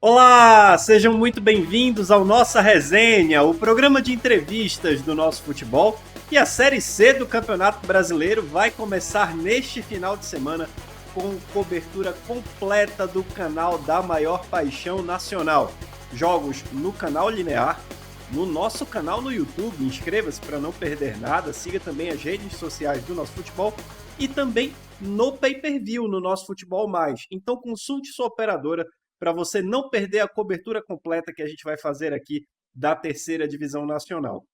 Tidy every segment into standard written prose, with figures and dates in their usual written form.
Olá, sejam muito bem-vindos ao Nossa Resenha, o programa de entrevistas do nosso futebol. E a Série C do Campeonato Brasileiro vai começar neste final de semana com cobertura completa do canal da maior paixão nacional. Jogos no canal linear, no nosso canal no YouTube, inscreva-se para não perder nada, siga também as redes sociais do nosso futebol e também no pay-per-view, no nosso Futebol Mais. Então consulte sua operadora para você não perder a cobertura completa que a gente vai fazer aqui da terceira divisão nacional.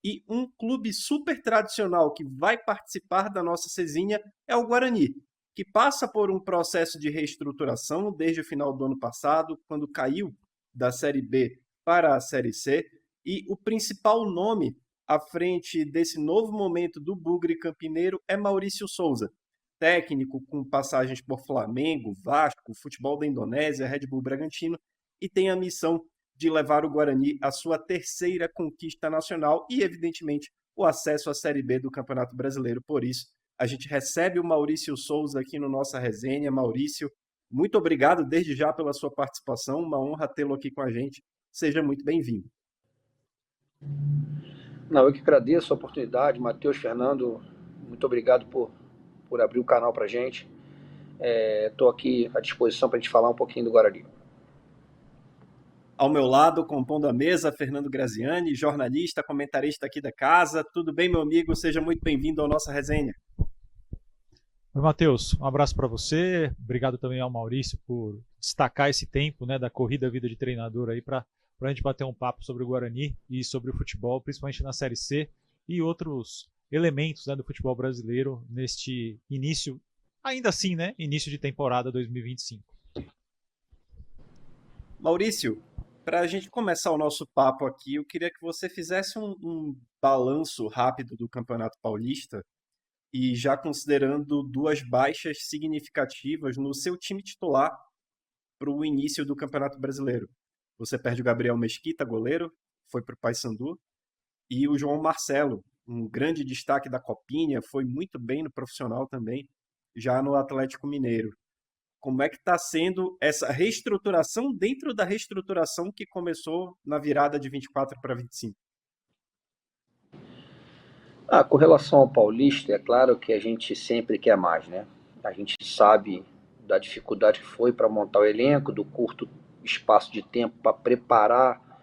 E um clube super tradicional que vai participar da nossa Cezinha é o Guarani, que passa por um processo de reestruturação desde o final do ano passado, quando caiu da Série B para a Série C, e o principal nome à frente desse novo momento do Bugre Campineiro é Maurício Souza, técnico com passagens por Flamengo, Vasco, futebol da Indonésia, Red Bull Bragantino, e tem a missão de levar o Guarani à sua terceira conquista nacional e, evidentemente, o acesso à Série B do Campeonato Brasileiro. Por isso, a gente recebe o Maurício Souza aqui no Nossa Resenha. Maurício, muito obrigado desde já pela sua participação, uma honra tê-lo aqui com a gente. Seja muito bem-vindo. Não, eu que agradeço a oportunidade, Matheus, Fernando, muito obrigado por abrir o canal para a gente. Estou aqui à disposição para a gente falar um pouquinho do Guarani. Ao meu lado, compondo a mesa, Fernando Graziani, jornalista, comentarista aqui da casa. Tudo bem, meu amigo? Seja muito bem-vindo ao Nossa Resenha. Oi, Matheus. Um abraço para você. Obrigado também ao Maurício por destacar esse tempo, né, da corrida vida de treinador aí para a gente bater um papo sobre o Guarani e sobre o futebol, principalmente na Série C e outros elementos, né, do futebol brasileiro neste início, ainda assim, né, início de temporada 2025. Maurício, para a gente começar o nosso papo aqui, eu queria que você fizesse um balanço rápido do Campeonato Paulista e já considerando duas baixas significativas no seu time titular para o início do Campeonato Brasileiro. Você perde o Gabriel Mesquita, goleiro, foi para o Paysandu, e o João Marcelo, um grande destaque da Copinha, foi muito bem no profissional também, já no Atlético Mineiro. Como é que está sendo essa reestruturação dentro da reestruturação que começou na virada de 24 para 25? Com relação ao Paulista, é claro que a gente sempre quer mais, né? A gente sabe da dificuldade que foi para montar o elenco, do curto espaço de tempo para preparar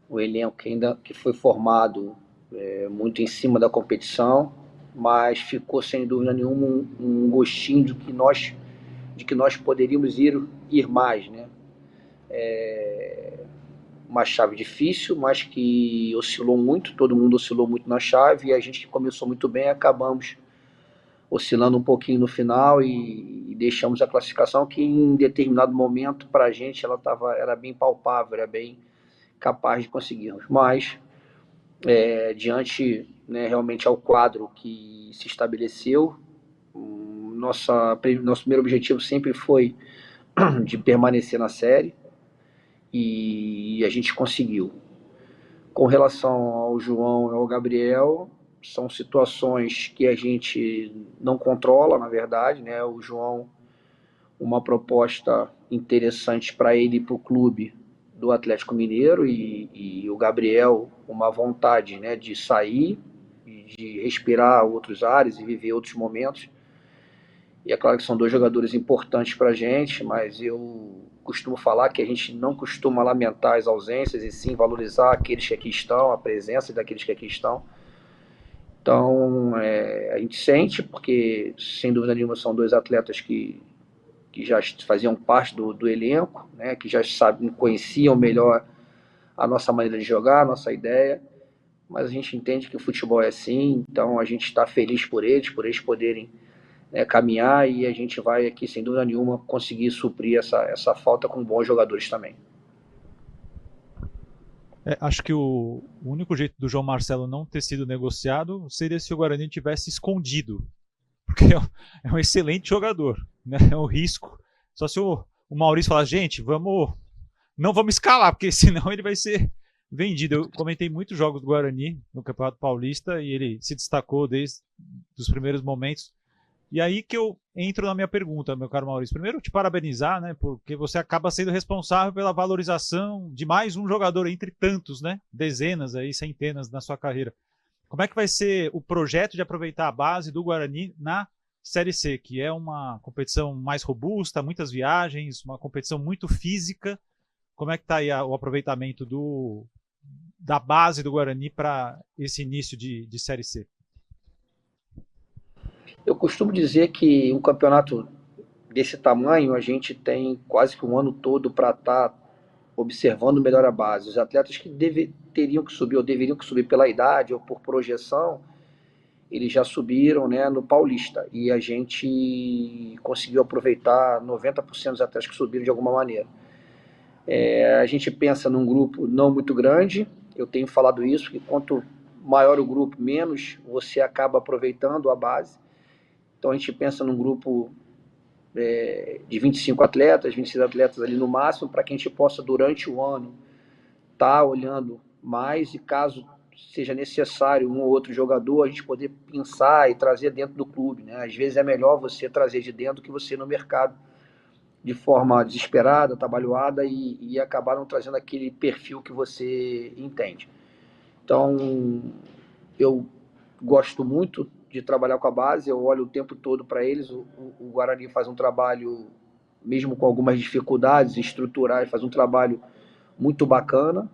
o elenco que foi formado muito em cima da competição, mas ficou sem dúvida nenhuma um gostinho de que nós poderíamos ir mais, né? Uma chave difícil, mas que oscilou muito, todo mundo oscilou muito na chave, e a gente que começou muito bem, acabamos oscilando um pouquinho no final e deixamos a classificação que em determinado momento para a gente era bem palpável, era bem capaz de conseguirmos, mas diante, né, realmente ao quadro que se estabeleceu, nosso primeiro objetivo sempre foi de permanecer na série, e a gente conseguiu. Com relação ao João e ao Gabriel, são situações que a gente não controla, na verdade, né? O João, uma proposta interessante para ele e para o clube do Atlético Mineiro, e o Gabriel, uma vontade, né, de sair, de respirar outros ares e viver outros momentos. E é claro que são dois jogadores importantes para a gente, mas eu costumo falar que a gente não costuma lamentar as ausências e sim valorizar aqueles que aqui estão, a presença daqueles que aqui estão. Então, a gente sente, porque sem dúvida nenhuma são dois atletas que já faziam parte do elenco, né, que já conheciam melhor a nossa maneira de jogar, a nossa ideia, mas a gente entende que o futebol é assim, então a gente está feliz por eles poderem caminhar, e a gente vai aqui, sem dúvida nenhuma, conseguir suprir essa falta com bons jogadores também. Acho que o único jeito do João Marcelo não ter sido negociado seria se o Guarani tivesse escondido, porque é um excelente jogador, né? É um risco. Só se o Maurício falar, gente, não vamos escalar, porque senão ele vai ser vendido. Eu comentei muitos jogos do Guarani no Campeonato Paulista e ele se destacou desde os primeiros momentos E aí que eu entro na minha pergunta, meu caro Maurício. Primeiro, te parabenizar, né? Porque você acaba sendo responsável pela valorização de mais um jogador entre tantos, né? Dezenas aí, centenas na sua carreira. Como é que vai ser o projeto de aproveitar a base do Guarani na Série C, que é uma competição mais robusta, muitas viagens, uma competição muito física. Como é que está aí o aproveitamento da base do Guarani para esse início de Série C? Eu costumo dizer que um campeonato desse tamanho, a gente tem quase que um ano todo para estar observando melhor a base. Os atletas que teriam que subir ou deveriam que subir pela idade ou por projeção, eles já subiram, né, no Paulista. E a gente conseguiu aproveitar 90% dos atletas que subiram de alguma maneira. A gente pensa num grupo não muito grande. Eu tenho falado isso, que quanto maior o grupo, menos você acaba aproveitando a base. Então a gente pensa num grupo de 25 atletas, 26 atletas ali no máximo, para que a gente possa, durante o ano, estar olhando mais e, caso seja necessário um ou outro jogador, a gente poder pensar e trazer dentro do clube, né? Às vezes é melhor você trazer de dentro do que você ir no mercado de forma desesperada, atabalhoada e acabar não trazendo aquele perfil que você entende. Então, eu gosto muito de trabalhar com a base, eu olho o tempo todo para eles. O Guarani faz um trabalho, mesmo com algumas dificuldades estruturais, faz um trabalho muito bacana.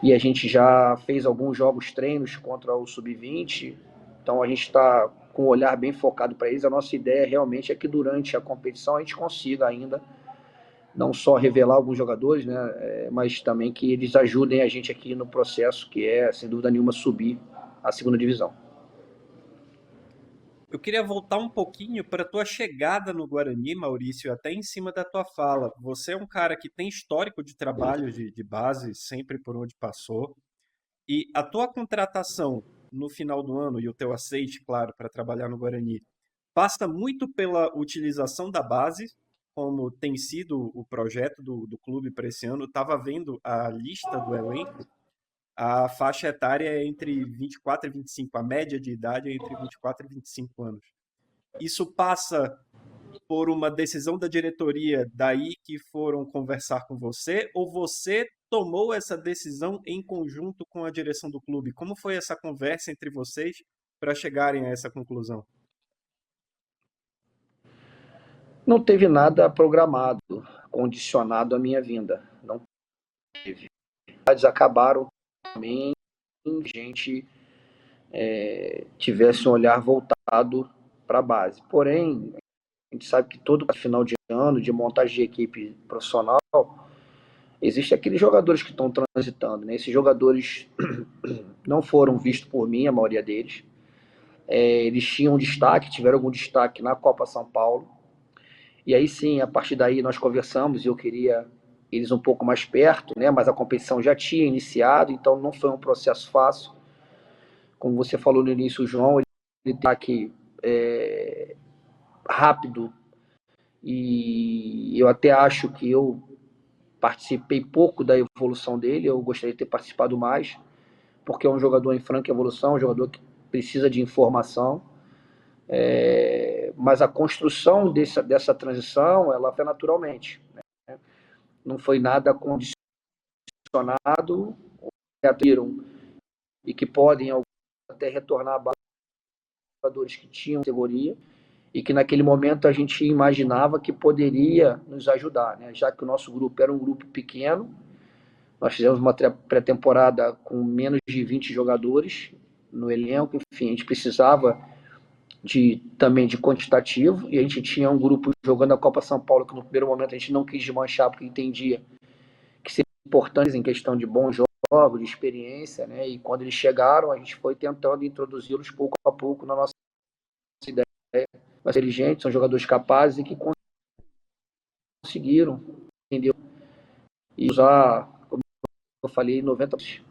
E a gente já fez alguns jogos treinos contra o Sub-20, então a gente está com um olhar bem focado para eles. A nossa ideia realmente é que durante a competição a gente consiga ainda não só revelar alguns jogadores, né, mas também que eles ajudem a gente aqui no processo, que é, sem dúvida nenhuma, subir a segunda divisão. Eu queria voltar um pouquinho para a tua chegada no Guarani, Maurício, até em cima da tua fala. Você é um cara que tem histórico de trabalho de base, sempre por onde passou. E a tua contratação no final do ano e o teu aceite, claro, para trabalhar no Guarani, passa muito pela utilização da base, como tem sido o projeto do clube para esse ano. Estava vendo a lista do elenco, a faixa etária é entre 24 e 25, a média de idade é entre 24 e 25 anos. Isso passa por uma decisão da diretoria daí que foram conversar com você, ou você tomou essa decisão em conjunto com a direção do clube? Como foi essa conversa entre vocês para chegarem a essa conclusão? Não teve nada programado, condicionado à minha vinda. Não teve. Eles acabaram também a gente tivesse um olhar voltado para a base. Porém, a gente sabe que todo final de ano, de montagem de equipe profissional, existem aqueles jogadores que estão transitando, né? Esses jogadores não foram vistos por mim, a maioria deles. Eles tinham destaque, tiveram algum destaque na Copa São Paulo. E aí sim, a partir daí nós conversamos e eu queria eles um pouco mais perto, né? Mas a competição já tinha iniciado, então não foi um processo fácil. Como você falou no início, o João, ele está aqui rápido, e eu até acho que eu participei pouco da evolução dele. Eu gostaria de ter participado mais, porque é um jogador em franca evolução, um jogador que precisa de informação. Mas a construção dessa transição, ela foi naturalmente, né? Não foi nada condicionado, e que podem até retornar a jogadores que tinham categoria e que naquele momento a gente imaginava que poderia nos ajudar, né? Já que o nosso grupo era um grupo pequeno, nós fizemos uma pré-temporada com menos de 20 jogadores no elenco. Enfim, a gente precisava também de quantitativo, e a gente tinha um grupo jogando a Copa São Paulo que no primeiro momento a gente não quis desmanchar, porque entendia que seria importante em questão de bons jogos, de experiência, né? E quando eles chegaram, a gente foi tentando introduzi-los pouco a pouco na nossa ideia. Inteligentes, são jogadores capazes e que conseguiram, entendeu? E usar, como eu falei, 90%.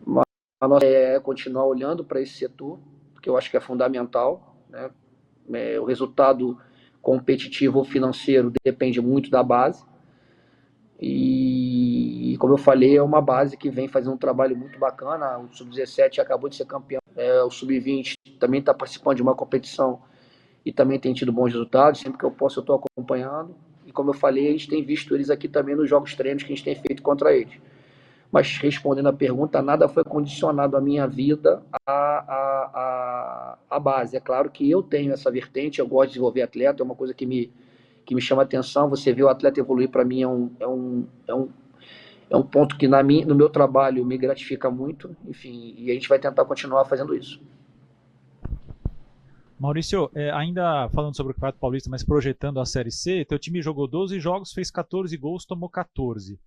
Mas a nossa ideia é continuar olhando para esse setor, porque eu acho que é fundamental, né? O resultado competitivo ou financeiro depende muito da base. E como eu falei, é uma base que vem fazendo um trabalho muito bacana. O Sub-17 acabou de ser campeão O Sub-20 também está participando de uma competição e também tem tido bons resultados. Sempre que eu posso, eu estou acompanhando. E como eu falei, a gente tem visto eles aqui também nos jogos treinos que a gente tem feito contra eles. Mas respondendo a pergunta, nada foi condicionado à minha vida à base. É claro que eu tenho essa vertente, eu gosto de desenvolver atleta, é uma coisa que me chama a atenção. Você vê o atleta evoluir, para mim é um ponto que no meu trabalho me gratifica muito. Enfim, e a gente vai tentar continuar fazendo isso. Maurício, ainda falando sobre o Campeonato Paulista, mas projetando a Série C, teu time jogou 12 jogos, fez 14 gols, tomou 14.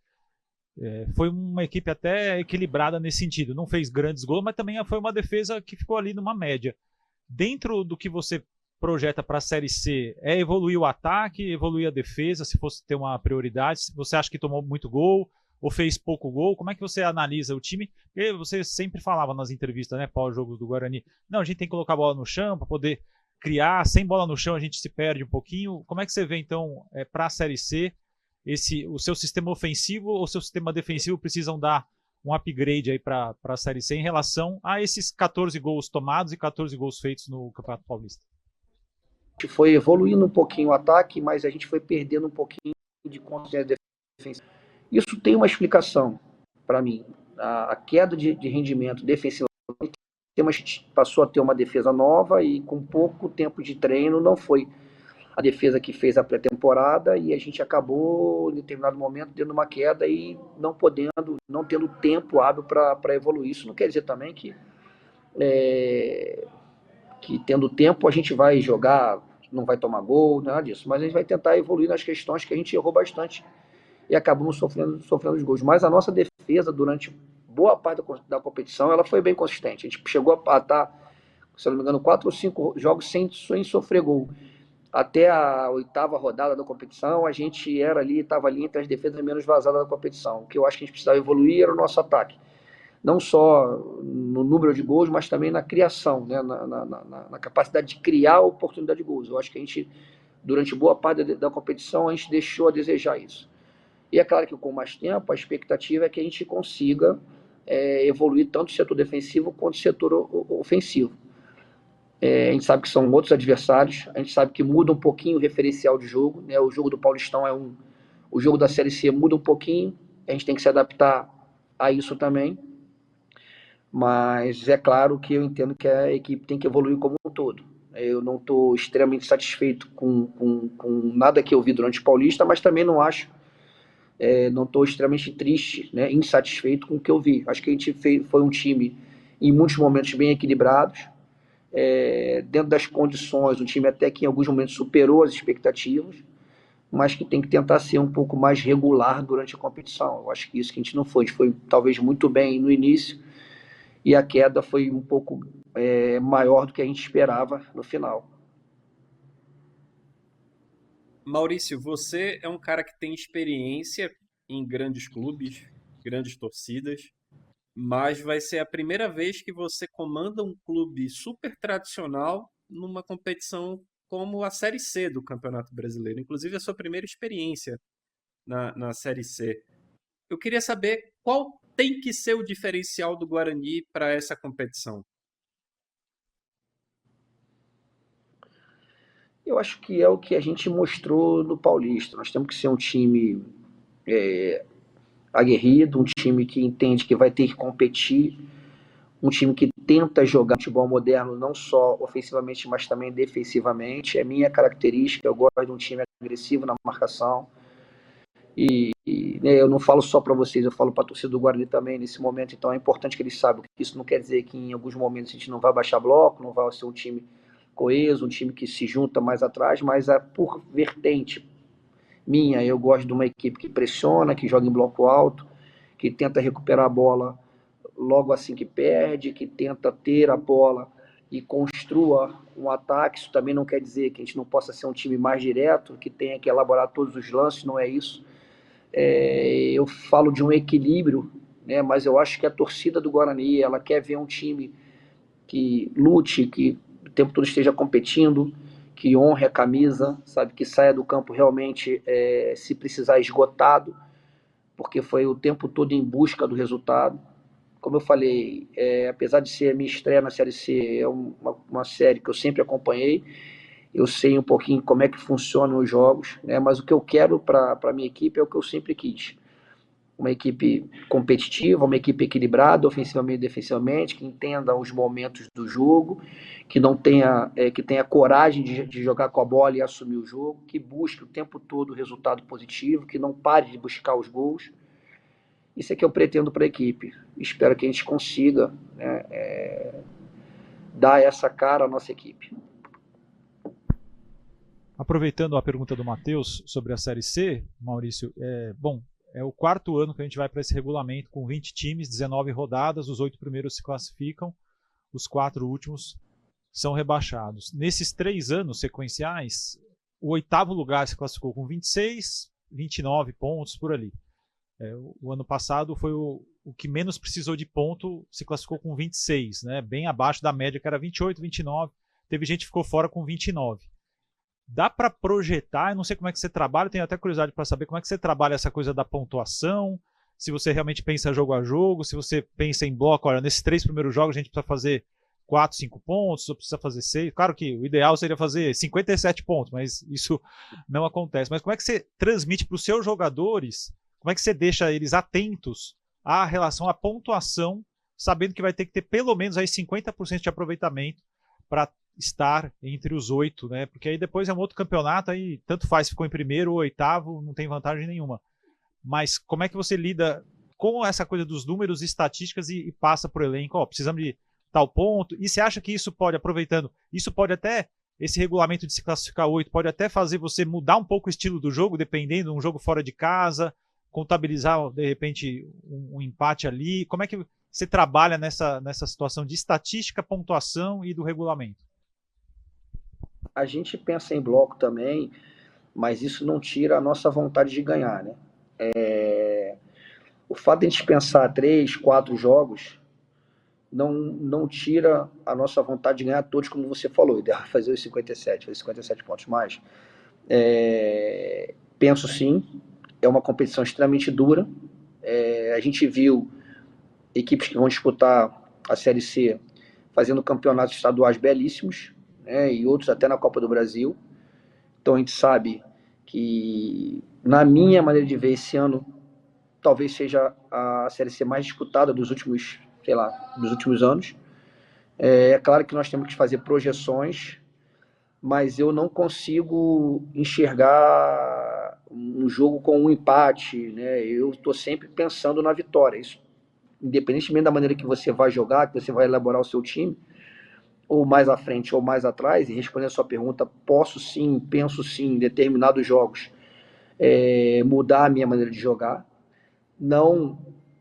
Foi uma equipe até equilibrada nesse sentido. Não fez grandes gols, mas também foi uma defesa que ficou ali numa média. Dentro do que você projeta para a Série C, evoluir o ataque, evoluir a defesa, se fosse ter uma prioridade? Você acha que tomou muito gol ou fez pouco gol? Como é que você analisa o time? Porque você sempre falava nas entrevistas, né, pós-jogos do Guarani, não, a gente tem que colocar a bola no chão para poder criar. Sem bola no chão a gente se perde um pouquinho. Como é que você vê, então, para a Série C, o seu sistema ofensivo ou o seu sistema defensivo precisam dar um upgrade aí para a Série C em relação a esses 14 gols tomados e 14 gols feitos no Campeonato Paulista? A gente foi evoluindo um pouquinho o ataque, mas a gente foi perdendo um pouquinho de consciência defensiva. Isso tem uma explicação para mim. A queda de rendimento defensivo, a gente passou a ter uma defesa nova e com pouco tempo de treino não foi a defesa que fez a pré-temporada, e a gente acabou, em determinado momento, tendo uma queda e não tendo tempo hábil para evoluir. Isso não quer dizer também que tendo tempo a gente vai jogar, não vai tomar gol, nada disso, mas a gente vai tentar evoluir nas questões que a gente errou bastante e acabamos sofrendo os gols. Mas a nossa defesa, durante boa parte da competição, ela foi bem consistente. A gente chegou a estar, se não me engano, 4 ou 5 jogos sem sofrer gol. Até a 8ª rodada da competição, a gente estava ali entre as defesas menos vazadas da competição. O que eu acho que a gente precisava evoluir era o nosso ataque. Não só no número de gols, mas também na criação, né? na capacidade de criar oportunidade de gols. Eu acho que a gente, durante boa parte da competição, a gente deixou a desejar isso. E é claro que com mais tempo, a expectativa é que a gente consiga evoluir tanto o setor defensivo quanto o setor ofensivo. A gente sabe que são outros adversários, a gente sabe que muda um pouquinho o referencial de jogo, né? O jogo do Paulistão o jogo da Série C muda um pouquinho, a gente tem que se adaptar a isso também, mas é claro que eu entendo que a equipe tem que evoluir como um todo. Eu não estou extremamente satisfeito com nada que eu vi durante o Paulista, mas também não estou extremamente triste, né, insatisfeito com o que eu vi. Acho que a gente foi um time, em muitos momentos, bem equilibrados, dentro das condições, um time até que em alguns momentos superou as expectativas, mas que tem que tentar ser um pouco mais regular durante a competição. Eu acho que isso que a gente não foi. A gente foi talvez muito bem no início e a queda foi um pouco maior do que a gente esperava no final. Maurício, você é um cara que tem experiência em grandes clubes, grandes torcidas, mas vai ser a primeira vez que você comanda um clube super tradicional numa competição como a Série C do Campeonato Brasileiro, inclusive a sua primeira experiência na Série C. Eu queria saber qual tem que ser o diferencial do Guarani para essa competição. Eu acho que é o que a gente mostrou no Paulista. Nós temos que ser um time aguerrido, um time que entende que vai ter que competir, um time que tenta jogar futebol moderno não só ofensivamente, mas também defensivamente. É minha característica, eu gosto de um time agressivo na marcação. Eu não falo só para vocês, eu falo para a torcida do Guarani também nesse momento, então é importante que eles saibam que isso não quer dizer que em alguns momentos a gente não vai baixar bloco, não vai ser um time coeso, um time que se junta mais atrás, mas por vertente minha, eu gosto de uma equipe que pressiona, que joga em bloco alto, que tenta recuperar a bola logo assim que perde, que tenta ter a bola e construa um ataque. Isso também não quer dizer que a gente não possa ser um time mais direto, que tenha que elaborar todos os lances, não é isso. Eu falo de um equilíbrio, né, mas eu acho que a torcida do Guarani, ela quer ver um time que lute, que o tempo todo esteja competindo, que honre a camisa, sabe, que saia do campo realmente, se precisar, esgotado, porque foi o tempo todo em busca do resultado. como eu falei, apesar de ser a minha estreia na Série C, é uma série que eu sempre acompanhei, eu sei um pouquinho como é que funcionam os jogos, né? Mas o que eu quero para a minha equipe é o que eu sempre quis. Uma equipe competitiva, uma equipe equilibrada, ofensivamente e defensivamente, que entenda os momentos do jogo, que não tenha, que tenha coragem de jogar com a bola e assumir o jogo, que busque o tempo todo o resultado positivo, que não pare de buscar os gols. Isso é que eu pretendo para a equipe. Espero que a gente consiga, né, dar essa cara à nossa equipe. Aproveitando a pergunta do Matheus sobre a Série C, Maurício, é o quarto ano que a gente vai para esse regulamento com 20 times, 19 rodadas, os 8 primeiros se classificam, os 4 últimos são rebaixados. Nesses 3 anos sequenciais, o 8º lugar se classificou com 26, 29 pontos, por ali. O ano passado foi o que menos precisou de ponto, se classificou com 26, né? Bem abaixo da média, que era 28, 29. Teve gente que ficou fora com 29. Dá para projetar, eu não sei como é que você trabalha, tenho até curiosidade para saber como é que você trabalha essa coisa da pontuação, se você realmente pensa jogo a jogo, se você pensa em bloco, olha, nesses 3 primeiros jogos a gente precisa fazer 4, 5 pontos, ou precisa fazer 6. Claro que o ideal seria fazer 57 pontos, mas isso não acontece. Mas como é que você transmite para os seus jogadores, como é que você deixa eles atentos à relação à pontuação, sabendo que vai ter que ter pelo menos aí 50% de aproveitamento para estar entre os 8, né? Porque aí depois é um outro campeonato, aí tanto faz, ficou em primeiro ou 8º, não tem vantagem nenhuma. Mas como é que você lida com essa coisa dos números e estatísticas e passa pro elenco, ó, precisamos de tal ponto, e você acha que isso pode, aproveitando, isso pode até, esse regulamento de se classificar 8, pode até fazer você mudar um pouco o estilo do jogo, dependendo de um jogo fora de casa, contabilizar, de repente, um empate ali, como é que você trabalha nessa situação de estatística, pontuação e do regulamento? A gente pensa em bloco também, mas isso não tira a nossa vontade de ganhar, né? O fato de a gente pensar 3, 4 jogos não tira a nossa vontade de ganhar todos, como você falou, ideal fazer os 57, fazer 57 pontos mais. Penso sim, é uma competição extremamente dura. A gente viu equipes que vão disputar a Série C fazendo campeonatos estaduais belíssimos, né, e outros até na Copa do Brasil. Então a gente sabe que, na minha maneira de ver, esse ano talvez seja a Série C mais disputada dos últimos, dos últimos anos. É claro que nós temos que fazer projeções, mas eu não consigo enxergar um jogo com um empate, né? Eu estou sempre pensando na vitória. Isso, independentemente da maneira que você vai jogar, que você vai elaborar o seu time, ou mais à frente ou mais atrás, e respondendo a sua pergunta, posso sim, penso sim, em determinados jogos, mudar a minha maneira de jogar, não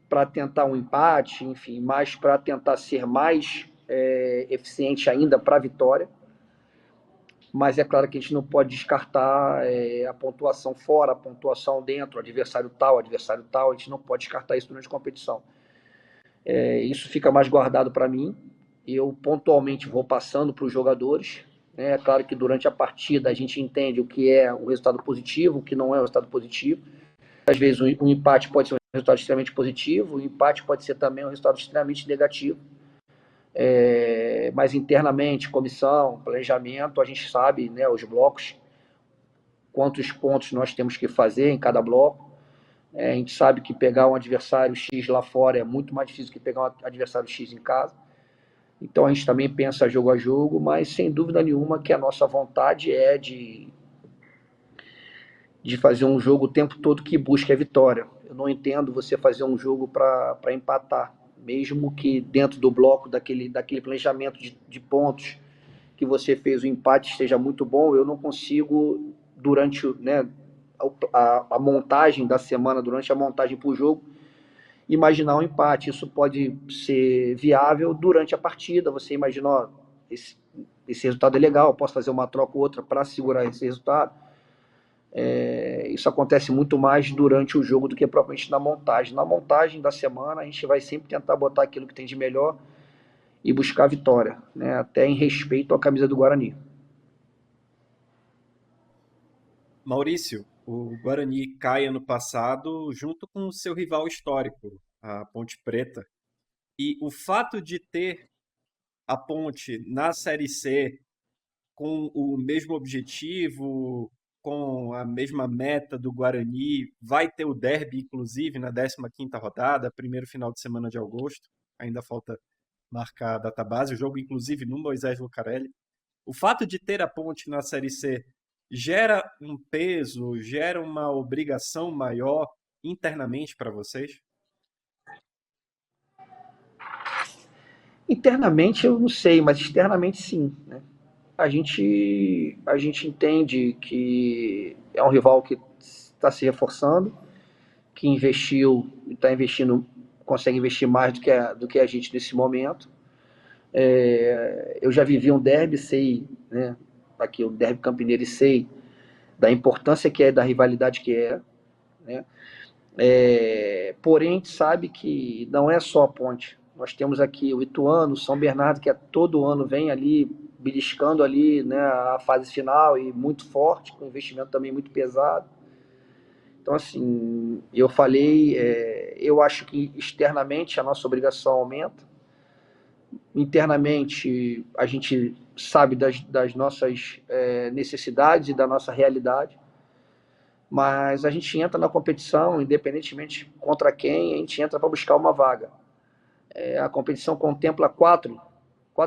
para tentar um empate, enfim, mas para tentar ser mais eficiente ainda para a vitória. Mas é claro que a gente não pode descartar a pontuação fora, a pontuação dentro, adversário tal, a gente não pode descartar isso durante a competição. Isso fica mais guardado para mim, eu pontualmente vou passando para os jogadores. É claro que durante a partida a gente entende o que é o resultado positivo, o que não é o resultado positivo. Às vezes um empate pode ser um resultado extremamente positivo, o empate pode ser também um resultado extremamente negativo. Mas internamente, comissão, planejamento, a gente sabe, né, os blocos, quantos pontos nós temos que fazer em cada bloco. A gente sabe que pegar um adversário X lá fora é muito mais difícil que pegar um adversário X em casa. Então a gente também pensa jogo a jogo, mas sem dúvida nenhuma que a nossa vontade é de fazer um jogo o tempo todo que busque a vitória. Eu não entendo você fazer um jogo para empatar, mesmo que dentro do bloco daquele planejamento de pontos que você fez o empate esteja muito bom, eu não consigo, durante, né, a montagem da semana, durante a montagem para o jogo, imaginar um empate. Isso pode ser viável durante a partida, você imagina, ó, esse resultado é legal, eu posso fazer uma troca ou outra para segurar esse resultado. Isso acontece muito mais durante o jogo do que propriamente na montagem. Na montagem da semana, a gente vai sempre tentar botar aquilo que tem de melhor e buscar a vitória, né? Até em respeito à camisa do Guarani. Maurício, o Guarani cai ano passado junto com o seu rival histórico, a Ponte Preta. E o fato de ter a Ponte na Série C com o mesmo objetivo, com a mesma meta do Guarani, vai ter o derby, inclusive, na 15ª rodada, primeiro final de semana de agosto. Ainda falta marcar a data base, o jogo, inclusive, no Moisés Lucarelli. O fato de ter a Ponte na Série C gera um peso, gera uma obrigação maior internamente para vocês? Internamente eu não sei, mas externamente sim, né? A gente entende que é um rival que está se reforçando, que investiu e está investindo, consegue investir mais do que a gente nesse momento. Eu já vivi um derby, sei, né? Aqui o derby campineiro, e sei da importância que é, da rivalidade que é, né? Porém, a gente sabe que não é só a Ponte. Nós temos aqui o Ituano, o São Bernardo, que todo ano vem ali, beliscando ali, né, a fase final, e muito forte, com investimento também muito pesado. Então, assim, eu falei, eu acho que externamente a nossa obrigação aumenta. Internamente, a gente sabe das nossas necessidades e da nossa realidade. Mas a gente entra na competição, independentemente contra quem, a gente entra para buscar uma vaga. A competição contempla quatro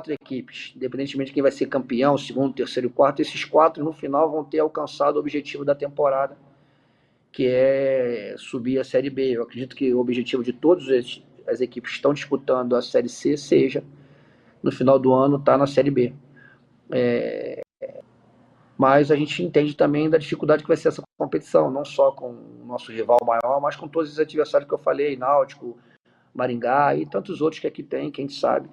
equipes, independentemente de quem vai ser campeão, segundo, terceiro e quarto. Esses quatro, no final, vão ter alcançado o objetivo da temporada, que é subir a Série B. Eu acredito que o objetivo de todas as equipes que estão disputando a Série C seja, no final do ano, estar na Série B. Mas a gente entende também da dificuldade que vai ser essa competição, não só com o nosso rival maior, mas com todos os adversários que eu falei, Náutico, Maringá e tantos outros que aqui tem, que a gente sabe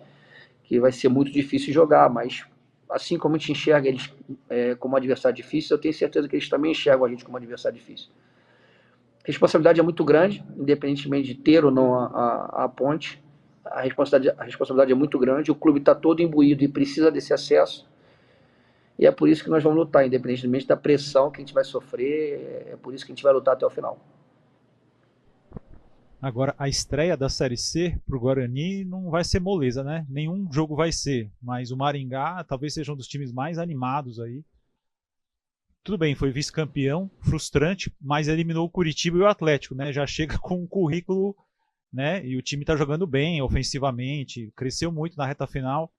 que vai ser muito difícil jogar, mas assim como a gente enxerga eles como adversário difícil, eu tenho certeza que eles também enxergam a gente como adversário difícil. A responsabilidade é muito grande, independentemente de ter ou não a Ponte, a responsabilidade é muito grande, o clube está todo imbuído e precisa desse acesso. E é por isso que nós vamos lutar, independentemente da pressão que a gente vai sofrer, é por isso que a gente vai lutar até o final. Agora, a estreia da Série C para o Guarani não vai ser moleza, né? Nenhum jogo vai ser, mas o Maringá talvez seja um dos times mais animados aí. Tudo bem, foi vice-campeão, frustrante, mas eliminou o Curitiba e o Atlético, né? Já chega com um currículo, né? E o time está jogando bem ofensivamente, cresceu muito na reta final.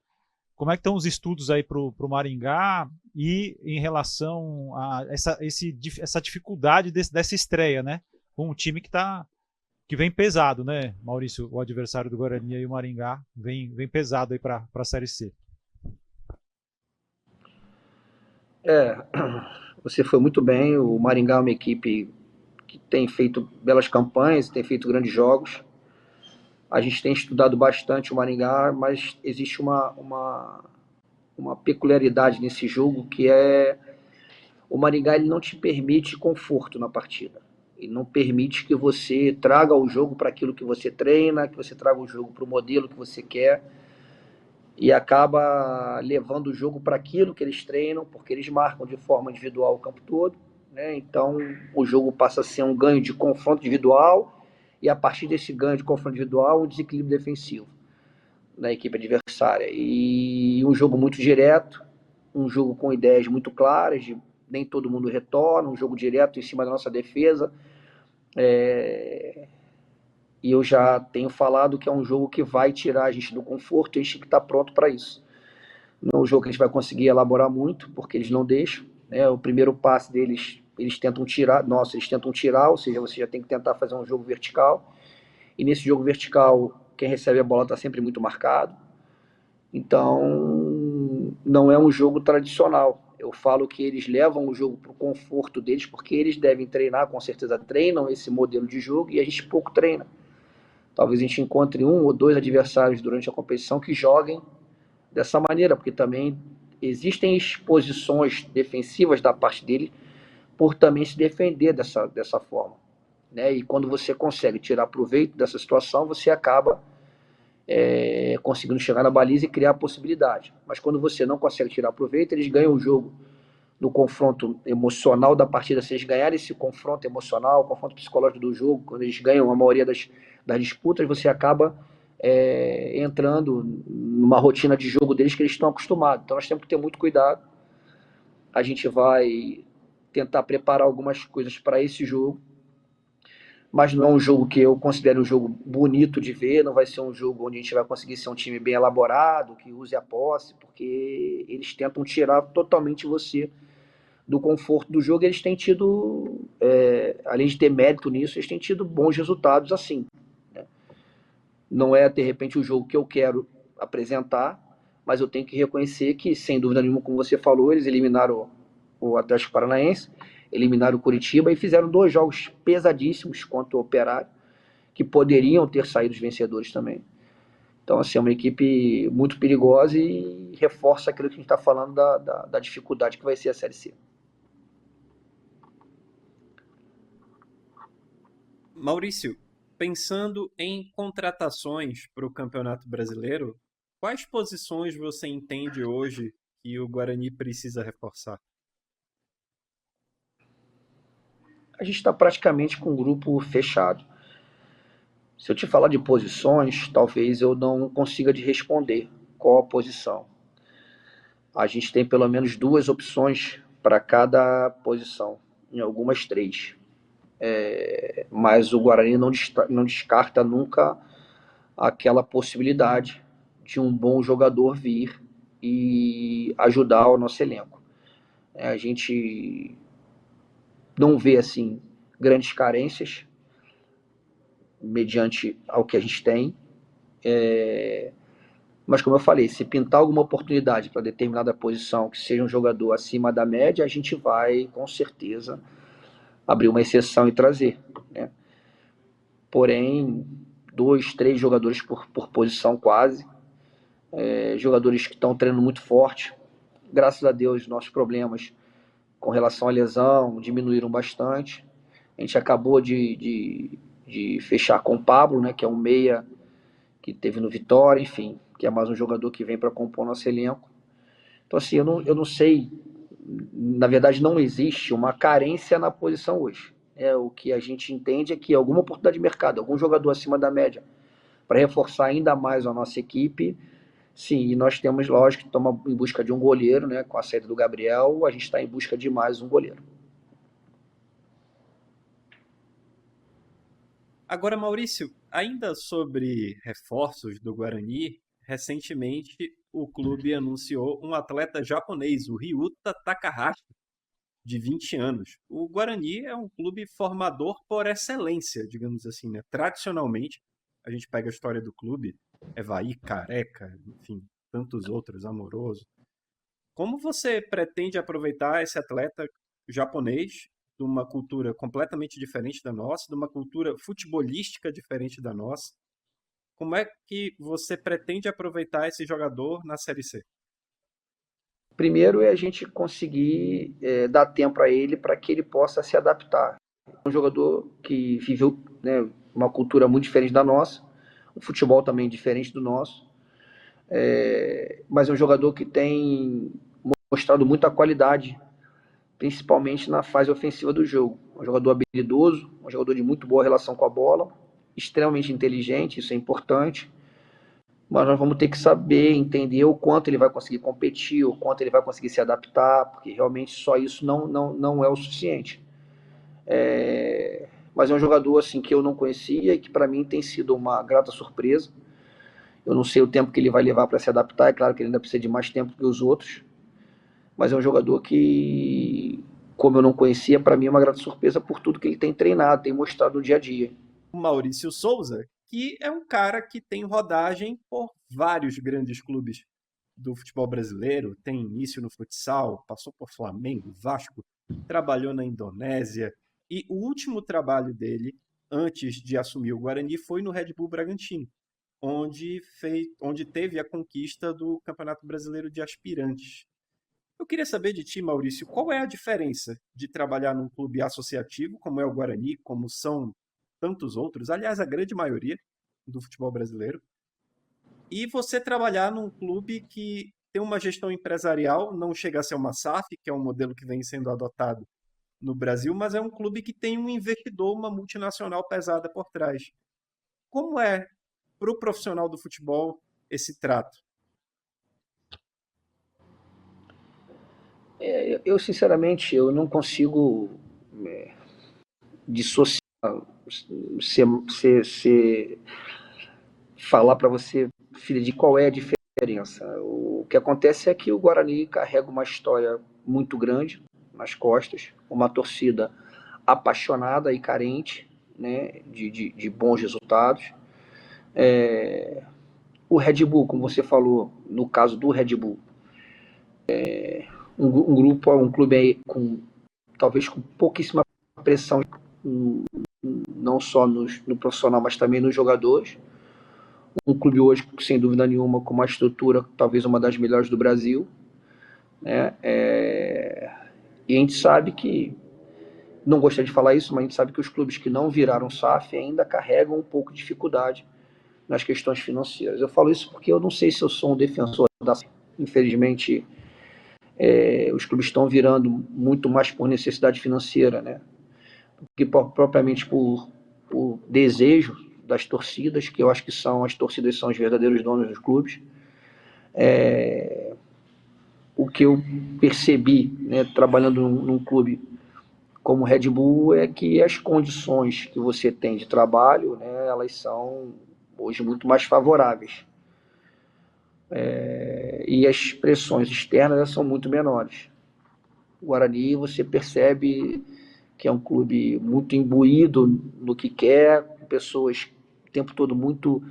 Como é que estão os estudos aí para o Maringá e em relação a essa dificuldade dessa estreia, né? Com um time que vem pesado, né, Maurício? O adversário do Guarani e o Maringá vem pesado aí para a Série C. Você foi muito bem. O Maringá é uma equipe que tem feito belas campanhas, tem feito grandes jogos. A gente tem estudado bastante o Maringá, mas existe uma peculiaridade nesse jogo, que é o Maringá, ele não te permite conforto na partida. Ele não permite que você traga o jogo para aquilo que você treina, que você traga o jogo para o modelo que você quer, e acaba levando o jogo para aquilo que eles treinam, porque eles marcam de forma individual o campo todo, né? Então o jogo passa a ser um ganho de confronto individual, e a partir desse ganho de confronto individual, um desequilíbrio defensivo da equipe adversária. E um jogo muito direto, um jogo com ideias muito claras, de nem todo mundo retorna, um jogo direto em cima da nossa defesa. E eu já tenho falado que é um jogo que vai tirar a gente do conforto, e a gente tem que estar pronto para isso. Não é um jogo que a gente vai conseguir elaborar muito, porque eles não deixam, né? O primeiro passe deles, eles tentam tirar, ou seja, você já tem que tentar fazer um jogo vertical, e nesse jogo vertical, quem recebe a bola está sempre muito marcado. Então, não é um jogo tradicional. Eu falo que eles levam o jogo para o conforto deles, porque eles devem treinar, com certeza treinam esse modelo de jogo, e a gente pouco treina. Talvez a gente encontre um ou dois adversários durante a competição que joguem dessa maneira, porque também existem exposições defensivas da parte dele, por também se defender dessa forma, né? E quando você consegue tirar proveito dessa situação, você acaba conseguindo chegar na baliza e criar a possibilidade. Mas quando você não consegue tirar proveito, eles ganham o jogo no confronto emocional da partida. Se eles ganharem esse confronto emocional, o confronto psicológico do jogo, quando eles ganham a maioria das disputas, você acaba entrando numa rotina de jogo deles que eles estão acostumados. Então nós temos que ter muito cuidado. A gente vai tentar preparar algumas coisas para esse jogo, mas não é um jogo que eu considero um jogo bonito de ver, não vai ser um jogo onde a gente vai conseguir ser um time bem elaborado, que use a posse, porque eles tentam tirar totalmente você do conforto do jogo. Eles têm tido, além de ter mérito nisso, eles têm tido bons resultados assim. Né? Não é, de repente, o jogo que eu quero apresentar, mas eu tenho que reconhecer que, sem dúvida nenhuma, como você falou, eles eliminaram o Atlético Paranaense, eliminaram o Curitiba e fizeram 2 jogos pesadíssimos contra o Operário, que poderiam ter saído os vencedores também. Então, assim, é uma equipe muito perigosa e reforça aquilo que a gente está falando da dificuldade que vai ser a Série C. Maurício, pensando em contratações para o Campeonato Brasileiro, quais posições você entende hoje que o Guarani precisa reforçar? A gente está praticamente com um grupo fechado. Se eu te falar de posições, talvez eu não consiga te responder qual a posição. A gente tem pelo menos 2 opções para cada posição, em algumas 3. Mas o Guarani não descarta nunca aquela possibilidade de um bom jogador vir e ajudar o nosso elenco. A gente não vê assim grandes carências mediante ao que a gente tem, mas como eu falei, se pintar alguma oportunidade para determinada posição que seja um jogador acima da média, a gente vai com certeza abrir uma exceção e trazer, né? Porém, 2, 3 jogadores por posição quase, jogadores que estão treinando muito forte. Graças a Deus, nossos problemas com relação à lesão diminuíram bastante. A gente acabou de fechar com o Pablo, né, que é um meia que teve no Vitória, enfim, que é mais um jogador que vem para compor nosso elenco. Então, assim, eu não sei, na verdade não existe uma carência na posição hoje. O que a gente entende é que alguma oportunidade de mercado, algum jogador acima da média, para reforçar ainda mais a nossa equipe, sim, e nós temos, lógico, que estamos em busca de um goleiro, né, com a saída do Gabriel, a gente está em busca de mais um goleiro. Agora, Maurício, ainda sobre reforços do Guarani, recentemente o clube anunciou um atleta japonês, o Ryuta Takahashi, de 20 anos. O Guarani é um clube formador por excelência, digamos assim, né? Tradicionalmente, a gente pega a história do clube, Evaí, Careca, enfim, tantos outros, Amoroso. Como você pretende aproveitar esse atleta japonês de uma cultura completamente diferente da nossa, de uma cultura futebolística diferente da nossa? Como é que você pretende aproveitar esse jogador na Série C? Primeiro é a gente conseguir dar tempo a ele para que ele possa se adaptar. É um jogador que viveu, né, uma cultura muito diferente da nossa, um futebol também diferente do nosso, mas é um jogador que tem mostrado muita qualidade, principalmente na fase ofensiva do jogo. Um jogador habilidoso, um jogador de muito boa relação com a bola, extremamente inteligente, isso é importante. Mas nós vamos ter que saber, entender o quanto ele vai conseguir competir, o quanto ele vai conseguir se adaptar, porque realmente só isso não é o suficiente. Mas é um jogador assim que eu não conhecia e que para mim tem sido uma grata surpresa. Eu não sei o tempo que ele vai levar para se adaptar, é claro que ele ainda precisa de mais tempo que os outros, mas é um jogador que, como eu não conhecia, para mim é uma grata surpresa por tudo que ele tem treinado, tem mostrado no dia a dia. O Maurício Souza, que é um cara que tem rodagem por vários grandes clubes do futebol brasileiro, tem início no futsal, passou por Flamengo, Vasco, trabalhou na Indonésia, e o último trabalho dele, antes de assumir o Guarani, foi no Red Bull Bragantino, onde teve a conquista do Campeonato Brasileiro de Aspirantes. Eu queria saber de ti, Maurício, qual é a diferença de trabalhar num clube associativo, como é o Guarani, como são tantos outros, aliás, a grande maioria do futebol brasileiro, e você trabalhar num clube que tem uma gestão empresarial, não chega a ser uma SAF, que é um modelo que vem sendo adotado no Brasil, mas é um clube que tem um investidor, uma multinacional pesada por trás. Como é para o profissional do futebol esse trato? Eu sinceramente, eu não consigo dissociar, falar para você, filha, de qual é a diferença. O que acontece é que o Guarani carrega uma história muito grande nas costas, uma torcida apaixonada e carente, né, de bons resultados. O Red Bull, como você falou, no caso do Red Bull, um grupo, um clube com talvez com pouquíssima pressão, não só no profissional, mas também nos jogadores. Um clube hoje, sem dúvida nenhuma, com uma estrutura talvez uma das melhores do Brasil, né? E a gente sabe que, não gostaria de falar isso, mas a gente sabe que os clubes que não viraram SAF ainda carregam um pouco de dificuldade nas questões financeiras. Eu falo isso porque eu não sei se eu sou um defensor da SAF. Infelizmente, os clubes estão virando muito mais por necessidade financeira, né? Que propriamente por desejo das torcidas, que eu acho que as torcidas são os verdadeiros donos dos clubes. O que eu percebi, né, trabalhando num clube como o Red Bull, é que as condições que você tem de trabalho, né, elas são hoje muito mais favoráveis. E as pressões externas, elas são muito menores. O Guarani, você percebe que é um clube muito imbuído no que quer, pessoas o tempo todo muito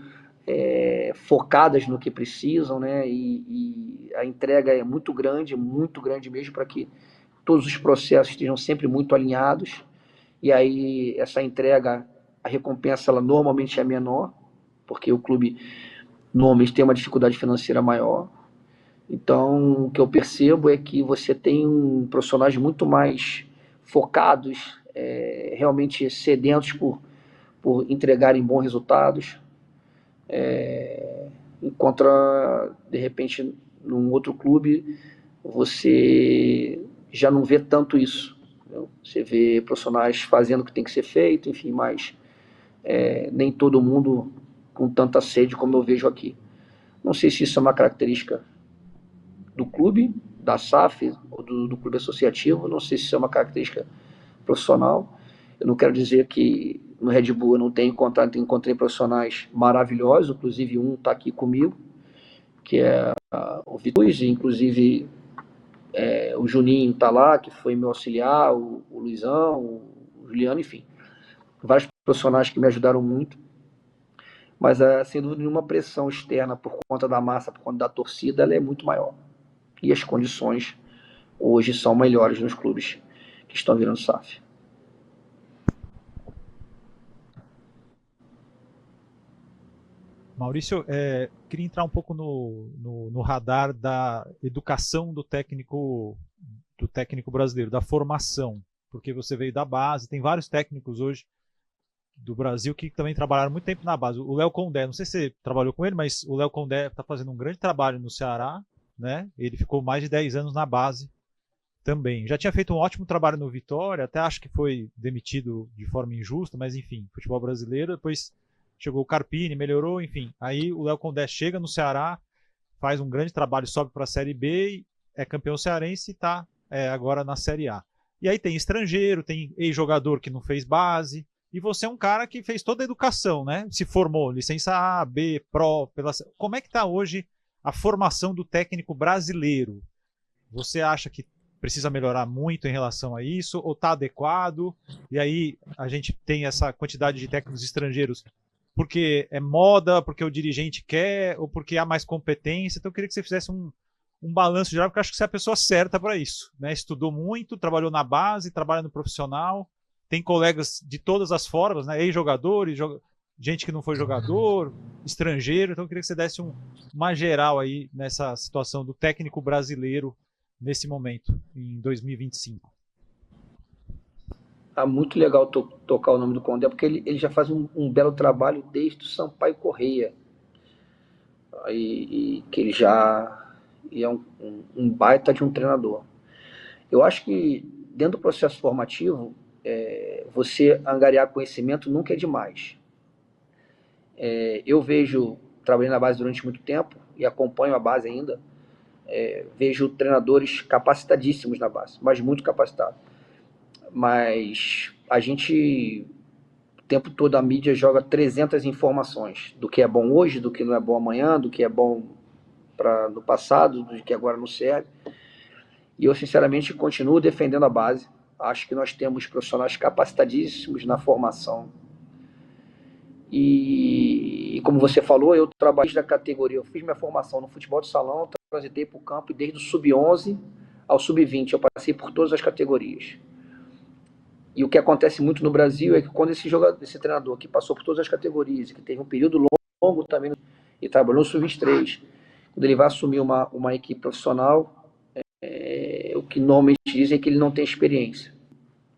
focadas no que precisam, né? E a entrega é muito grande mesmo, para que todos os processos estejam sempre muito alinhados. E aí essa entrega, a recompensa, ela normalmente é menor, porque o clube normalmente tem uma dificuldade financeira maior. Então, o que eu percebo é que você tem profissionais muito mais focados, realmente sedentos por entregarem bons resultados, encontra, de repente, num outro clube, você já não vê tanto isso. Entendeu? Você vê profissionais fazendo o que tem que ser feito, enfim, mas nem todo mundo com tanta sede como eu vejo aqui. Não sei se isso é uma característica do clube, da SAF, ou do clube associativo, não sei se isso é uma característica profissional. Eu não quero dizer que no Red Bull eu não tenho encontrado, encontrei profissionais maravilhosos, inclusive um está aqui comigo, que é o Vitor, inclusive o Juninho está lá, que foi meu auxiliar, o Luizão, o Juliano, enfim, vários profissionais que me ajudaram muito, mas sem dúvida nenhuma, a pressão externa por conta da massa, por conta da torcida, ela é muito maior. E as condições hoje são melhores nos clubes que estão virando SAF. Maurício, queria entrar um pouco no radar da educação do técnico brasileiro, da formação, porque você veio da base, tem vários técnicos hoje do Brasil que também trabalharam muito tempo na base. O Léo Condé, não sei se você trabalhou com ele, mas o Léo Condé está fazendo um grande trabalho no Ceará, né? Ele ficou mais de 10 anos na base também. Já tinha feito um ótimo trabalho no Vitória, até acho que foi demitido de forma injusta, mas enfim, futebol brasileiro. Depois chegou o Carpini, melhorou, enfim. Aí o Léo Condé chega no Ceará, faz um grande trabalho, sobe para a Série B, é campeão cearense e está agora na Série A. E aí tem estrangeiro, tem ex-jogador que não fez base, e você é um cara que fez toda a educação, né? Se formou, licença A, B, Pro. Como é que está hoje a formação do técnico brasileiro? Você acha que precisa melhorar muito em relação a isso, ou está adequado? E aí a gente tem essa quantidade de técnicos estrangeiros porque é moda, porque o dirigente quer, ou porque há mais competência. Então eu queria que você fizesse um balanço geral, porque eu acho que você é a pessoa certa para isso, né? Estudou muito, trabalhou na base, trabalha no profissional, tem colegas de todas as formas, né? Ex-jogadores, gente que não foi jogador, estrangeiro. Então eu queria que você desse uma geral aí nessa situação do técnico brasileiro nesse momento, em 2025. Muito legal tocar o nome do Condé, porque ele já faz um belo trabalho desde o Sampaio Corrêa, e que ele já é um baita de um treinador. Eu acho que dentro do processo formativo, você angariar conhecimento nunca é demais. Eu vejo, trabalhei na base durante muito tempo e acompanho a base ainda, vejo treinadores capacitadíssimos na base, mas muito capacitados. Mas a gente, o tempo todo, a mídia joga 300 informações do que é bom hoje, do que não é bom amanhã, do que é bom no passado, do que agora não serve. E eu, sinceramente, continuo defendendo a base. Acho que nós temos profissionais capacitadíssimos na formação. E como você falou, eu trabalhei da categoria, eu fiz minha formação no futebol de salão, transitei para o campo e desde o sub-11 ao sub-20 eu passei por todas as categorias. E o que acontece muito no Brasil é que quando esse treinador que passou por todas as categorias, que teve um período longo também e trabalhou no sub-23, quando ele vai assumir uma equipe profissional, o que normalmente dizem é que ele não tem experiência.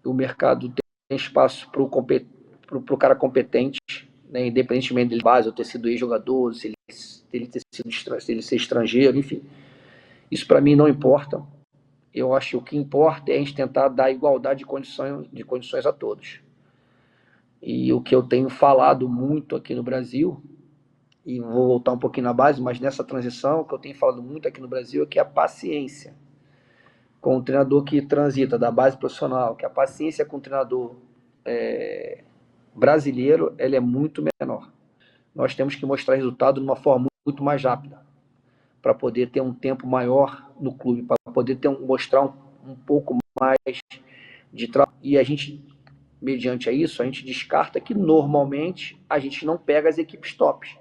O mercado tem espaço para o cara competente, né, independentemente dele base ou ter sido ex-jogador, se ele ser estrangeiro, enfim. Isso para mim não importa. Eu acho que o que importa é a gente tentar dar igualdade de condições a todos. E o que eu tenho falado muito aqui no Brasil, e vou voltar um pouquinho na base, mas nessa transição, o que eu tenho falado muito aqui no Brasil é que a paciência com o treinador que transita da base profissional, que a paciência com o treinador brasileiro, ela é muito menor. Nós temos que mostrar resultado de uma forma muito mais rápida, para poder ter um tempo maior no clube, para poder mostrar um pouco mais de trabalho. E a gente, mediante isso, a gente descarta que normalmente a gente não pega as equipes tops,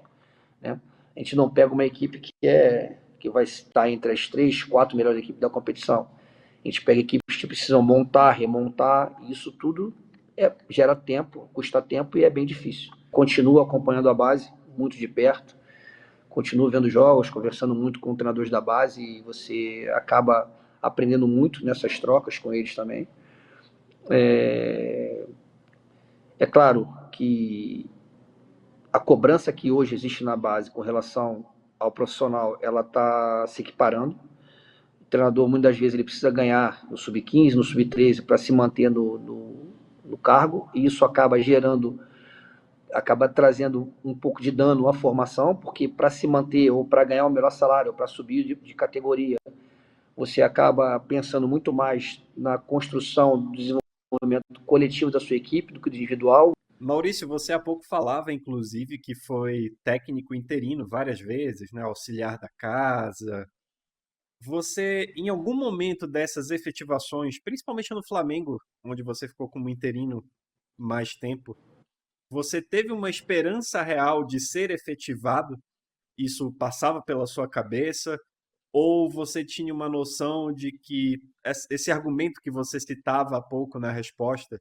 né? A gente não pega uma equipe que vai estar entre as 3, 4 melhores equipes da competição. A gente pega equipes que precisam montar, remontar, e isso tudo gera tempo, custa tempo e é bem difícil. Continuo acompanhando a base muito de perto, continuo vendo jogos, conversando muito com treinadores da base, e você acaba aprendendo muito nessas trocas com eles também. É claro que a cobrança que hoje existe na base com relação ao profissional, ela está se equiparando. O treinador, muitas vezes, ele precisa ganhar no sub-15, no sub-13 para se manter no cargo, e isso acaba trazendo um pouco de dano à formação, porque para se manter ou para ganhar o melhor salário, ou para subir de categoria, você acaba pensando muito mais na construção do desenvolvimento coletivo da sua equipe do que individual. Maurício, você há pouco falava, inclusive, que foi técnico interino várias vezes, né, auxiliar da casa. Você, em algum momento dessas efetivações, principalmente no Flamengo, onde você ficou como interino mais tempo, você teve uma esperança real de ser efetivado? Isso passava pela sua cabeça? Ou você tinha uma noção de que esse argumento que você citava há pouco na resposta,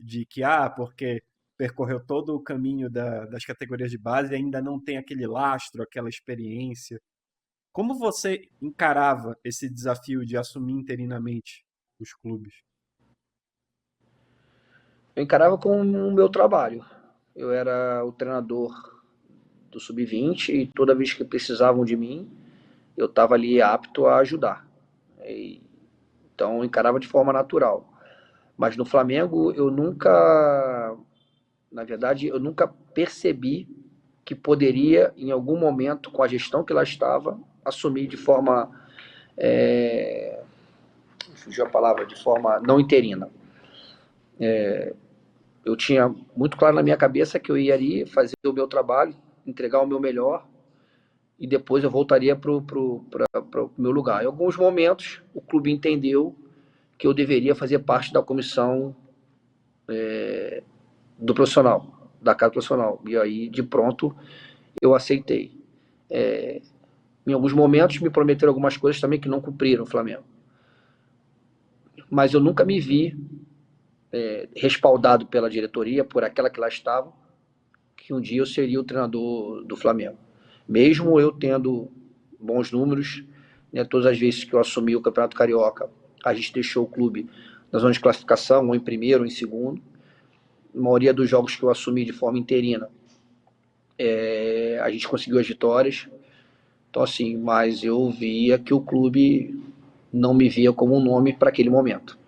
de que, porque percorreu todo o caminho das categorias de base e ainda não tem aquele lastro, aquela experiência. Como você encarava esse desafio de assumir interinamente os clubes? Eu encarava como o meu trabalho. Eu era o treinador do sub-20 e toda vez que precisavam de mim, eu estava ali apto a ajudar. Então eu encarava de forma natural. Mas no Flamengo na verdade, eu nunca percebi que poderia, em algum momento, com a gestão que lá estava, assumir de forma, fugiu a palavra, de forma não interina. Eu tinha muito claro na minha cabeça que eu ia ali fazer o meu trabalho, entregar o meu melhor, e depois eu voltaria para o meu lugar. Em alguns momentos, o clube entendeu que eu deveria fazer parte da comissão do profissional, da casa profissional. E aí, de pronto, eu aceitei. Em alguns momentos, me prometeram algumas coisas também que não cumpriram o Flamengo. Mas eu nunca me vi respaldado pela diretoria, por aquela que lá estava, que um dia eu seria o treinador do Flamengo. Mesmo eu tendo bons números, né, todas as vezes que eu assumi o Campeonato Carioca, a gente deixou o clube na zona de classificação, ou em primeiro ou em segundo. A maioria dos jogos que eu assumi de forma interina, a gente conseguiu as vitórias. Então, assim, mas eu via que o clube não me via como um nome para aquele momento.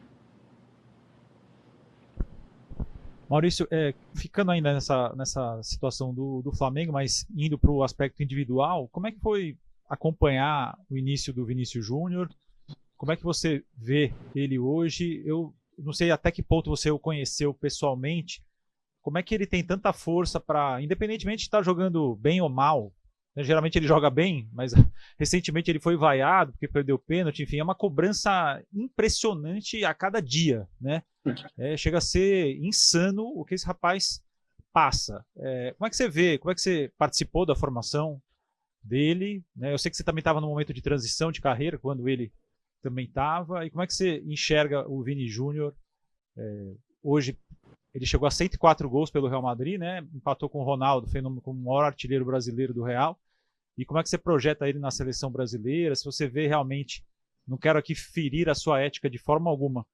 Maurício, ficando ainda nessa situação do Flamengo, mas indo para o aspecto individual, como é que foi acompanhar o início do Vinícius Júnior? Como é que você vê ele hoje? Eu não sei até que ponto você o conheceu pessoalmente. Como é que ele tem tanta força para, independentemente de estar jogando bem ou mal, né? Geralmente ele joga bem, mas recentemente ele foi vaiado porque perdeu o pênalti. Enfim, é uma cobrança impressionante a cada dia, né? Chega a ser insano o que esse rapaz passa. Como é que você vê? Como é que você participou da formação dele? Né? Eu sei que você também estava num momento de transição de carreira, quando ele também estava. E como é que você enxerga o Vini Júnior? Hoje ele chegou a 104 gols pelo Real Madrid, né? Empatou com o Ronaldo, fenômeno como o maior artilheiro brasileiro do Real. E como é que você projeta ele na seleção brasileira? Se você vê realmente, não quero aqui ferir a sua ética de forma alguma,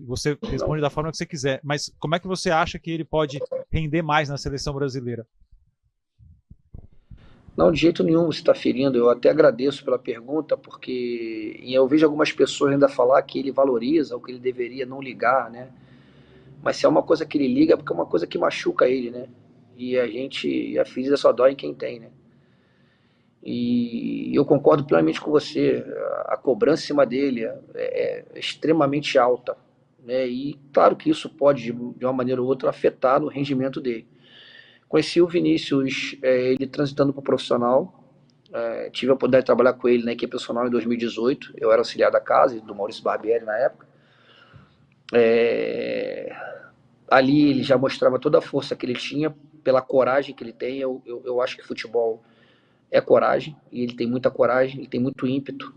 você responde da forma que você quiser, mas como é que você acha que ele pode render mais na seleção brasileira? Não, de jeito nenhum você está ferindo. Eu até agradeço pela pergunta, porque eu vejo algumas pessoas ainda falar que ele valoriza, ou que ele deveria não ligar, né? Mas se é uma coisa que ele liga, é porque é uma coisa que machuca ele, né? E a ferida só dói em quem tem, né? E eu concordo plenamente com você. A cobrança em cima dele é extremamente alta, né? E claro que isso pode, de uma maneira ou outra, afetar no rendimento dele. Conheci o Vinícius, ele transitando para o profissional. Tive a oportunidade de trabalhar com ele na equipe profissional em 2018. Eu era auxiliar da casa, do Maurício Barbieri na época. Ali ele já mostrava toda a força que ele tinha, pela coragem que ele tem. Eu acho que futebol é coragem, e ele tem muita coragem, ele tem muito ímpeto,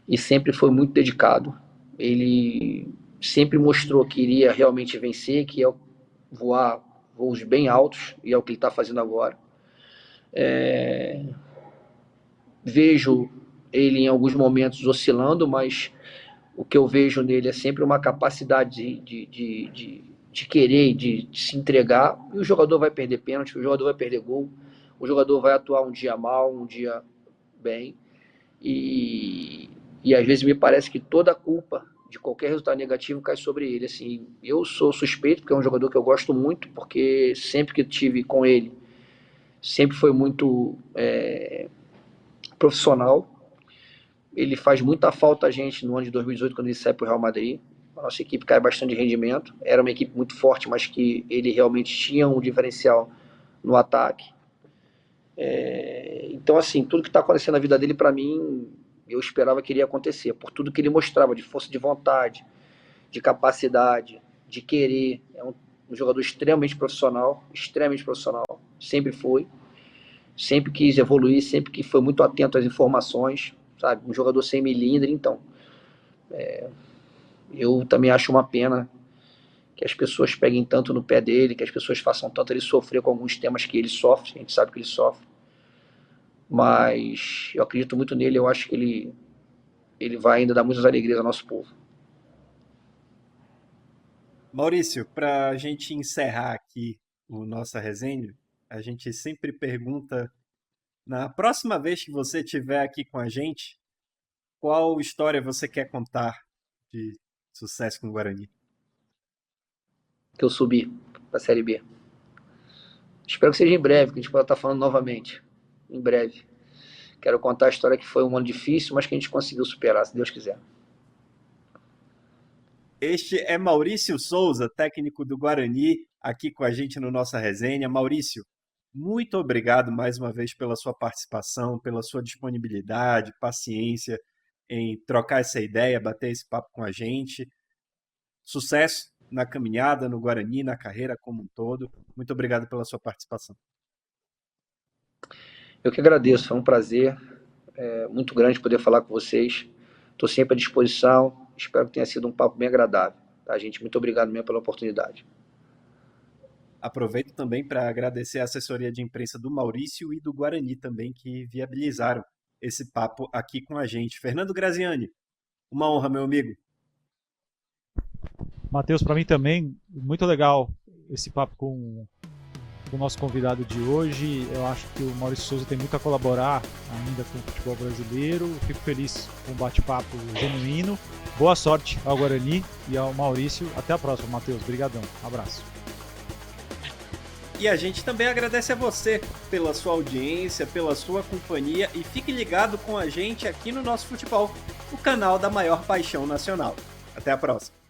e sempre foi muito dedicado. Ele sempre mostrou que iria realmente vencer, que ia voar voos bem altos, e é o que ele está fazendo agora. Vejo ele em alguns momentos oscilando, mas o que eu vejo nele é sempre uma capacidade de querer, de se entregar, e o jogador vai perder pênalti, o jogador vai perder gol, o jogador vai atuar um dia mal, um dia bem, e às vezes me parece que toda a culpa de qualquer resultado negativo cai sobre ele. Assim, eu sou suspeito, porque é um jogador que eu gosto muito, porque sempre que tive com ele, sempre foi muito profissional. Ele faz muita falta a gente no ano de 2018, quando ele sai para o Real Madrid. A nossa equipe cai bastante de rendimento. Era uma equipe muito forte, mas que ele realmente tinha um diferencial no ataque. Então, assim, tudo que está acontecendo na vida dele, para mim, eu esperava que iria acontecer, por tudo que ele mostrava de força de vontade, de capacidade, de querer. É um jogador extremamente profissional, sempre foi, sempre quis evoluir, sempre que foi muito atento às informações, sabe? Um jogador sem milímetro. Então, eu também acho uma pena que as pessoas peguem tanto no pé dele, que as pessoas façam tanto ele sofrer com alguns temas que ele sofre. A gente sabe que ele sofre, mas eu acredito muito nele. Eu acho que ele vai ainda dar muitas alegrias ao nosso povo. Maurício, para a gente encerrar aqui o nossa resenha, a gente sempre pergunta, na próxima vez que você estiver aqui com a gente, qual história você quer contar de sucesso com o Guarani? Que eu subi para a Série B. Espero que seja em breve, que a gente possa estar falando novamente. Em breve. Quero contar a história que foi um ano difícil, mas que a gente conseguiu superar, se Deus quiser. Este é Maurício Souza, técnico do Guarani, aqui com a gente no Nossa Resenha. Maurício, muito obrigado mais uma vez pela sua participação, pela sua disponibilidade, paciência em trocar essa ideia, bater esse papo com a gente. Sucesso na caminhada, no Guarani, na carreira como um todo. Muito obrigado pela sua participação. Eu que agradeço, foi um prazer muito grande poder falar com vocês. Estou sempre à disposição, espero que tenha sido um papo bem agradável. Tá, gente? Muito obrigado mesmo pela oportunidade. Aproveito também para agradecer a assessoria de imprensa do Maurício e do Guarani também, que viabilizaram esse papo aqui com a gente. Fernando Graziani, uma honra, meu amigo. Matheus, para mim também, muito legal esse papo com o nosso convidado de hoje. Eu acho que o Maurício Souza tem muito a colaborar ainda com o futebol brasileiro. Fico feliz com o bate-papo genuíno. Boa sorte ao Guarani e ao Maurício. Até a próxima, Matheus. Obrigadão. Abraço. E a gente também agradece a você pela sua audiência, pela sua companhia e fique ligado com a gente aqui no Nosso Futebol, o canal da maior paixão nacional. Até a próxima!